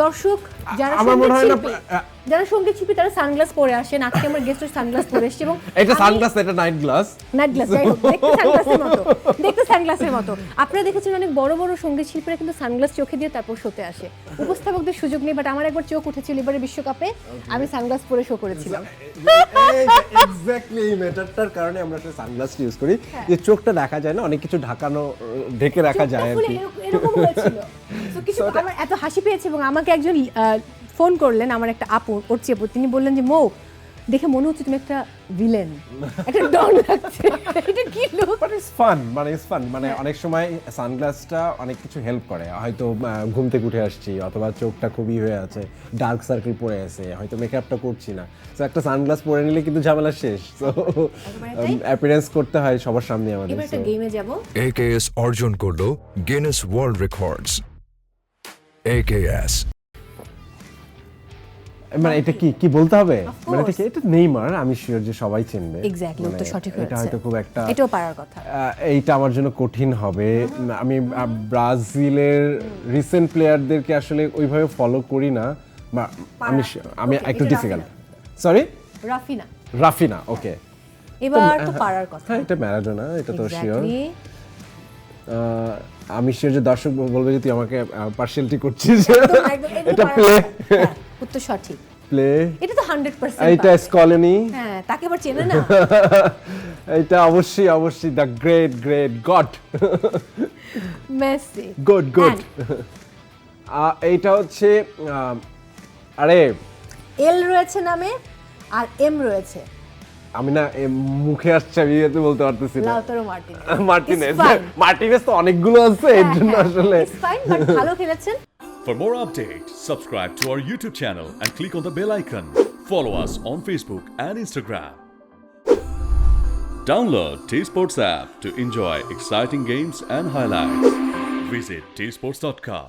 দর্শক যারা আমার মনে হয় না যারা সঙ্গীত শিল্পী তারা সানগ্লাস পরে আসেন, আজকে আমার গেস্ট সানগ্লাস পরে এসেছে এবং এটা সানগ্লাস, এটা নাইট গ্লাস, যাই হোক, দেখতে সানগ্লাসের মতো। আপনারা দেখেছেন অনেক বড় বড় সঙ্গীত শিল্পীরা কিন্তু সানগ্লাস চোখে দিয়ে তারপর শোতে আসে, উপস্থাপকদের সুযোগ নেই। বাট আমার একবার চোখ উঠেছিল এবারে বিশ্বকাপে, আমি সানগ্লাস পরে শো করেছিলাম। এক্স্যাক্টলি এই মেটারটার কারণে আমরা একটা সানগ্লাস ইউজ করি, যে চোখটা দেখা যায় না, অনেক কিছু ঢেকে রাখা যায় আর কি। এরকম হয়েছিল। তো কিছু আমার এত হাসি পেয়েছে এবং আমাকে একজন ফোন করলেন, আমার একটা আপু, ওর চেপু, তিনি বললেন যে মৌ, দেখে মনে হচ্ছে তুমি একটা ভিলেন, একটা ডন লাগছে। এটা কি লুক? বাট ইটস ফান, মানে অনেক সময় সানগ্লাসটা অনেক কিছু হেল্প করে। হয়তো ঘুম থেকে উঠে আসছি, অথবা চোখটা খুবই হয়ে আছে, ডার্ক সার্কেল পড়ে আছে, হয়তো মেকআপটা করছি না, তো একটা সানগ্লাস পরে নিলে কিন্তু ঝামেলা শেষ। তো অ্যাপিয়ারেন্স করতে হয় সবার সামনে আমাদের। এবার একটা গেমে যাব। AKS অর্জন করলো গিনেস ওয়ার্ল্ড রেকর্ডস। AKS মানে এটা কি বলতে হবে? মানে এটা নেইমার, আমি শিওর যে সবাই চিনবে। এক্স্যাক্টলি, উত্তর সঠিক হয়েছে। এটা হয়তো খুব একটা, এটাও পারার কথা। এইটা আমার জন্য কঠিন হবে। আমি ব্রাজিলের রিসেন্ট প্লেয়ারদেরকে আসলে ওইভাবে ফলো করি না, বা আমি একটু ডিফিকাল্ট। Sorry, Raphinha. ওকে, এবার তো পারার কথা। হ্যাঁ, এটা ম্যারাডোনা, এটা তো শিওর। আমি শিওর যে দর্শক বলবে যে তুই আমাকে পার্সিয়ালিটি করছিস। এটা প্লে, উত্তর সঠিক। প্লে, এটা তো 100%। এইটা স্কলনি, হ্যাঁ, তাকে আবার চেনে না। এটা অবশ্যই the great god Messi. Good এইটা হচ্ছে আরে এল রয়েছে নামে আর এম রয়েছে। আমি না মুখে আসছে, আমি এতে বলতে পারতেছি না। লাউতারো মার্টিনেজ তো অনেকগুলো আছে, এর জন্য আসলে ফাইন, বাট ভালো খেলেছেন। For more updates, subscribe to our YouTube channel and click on the bell icon. Follow us on Facebook and Instagram. Download T-Sports app to enjoy exciting games and highlights. Visit tsports.com.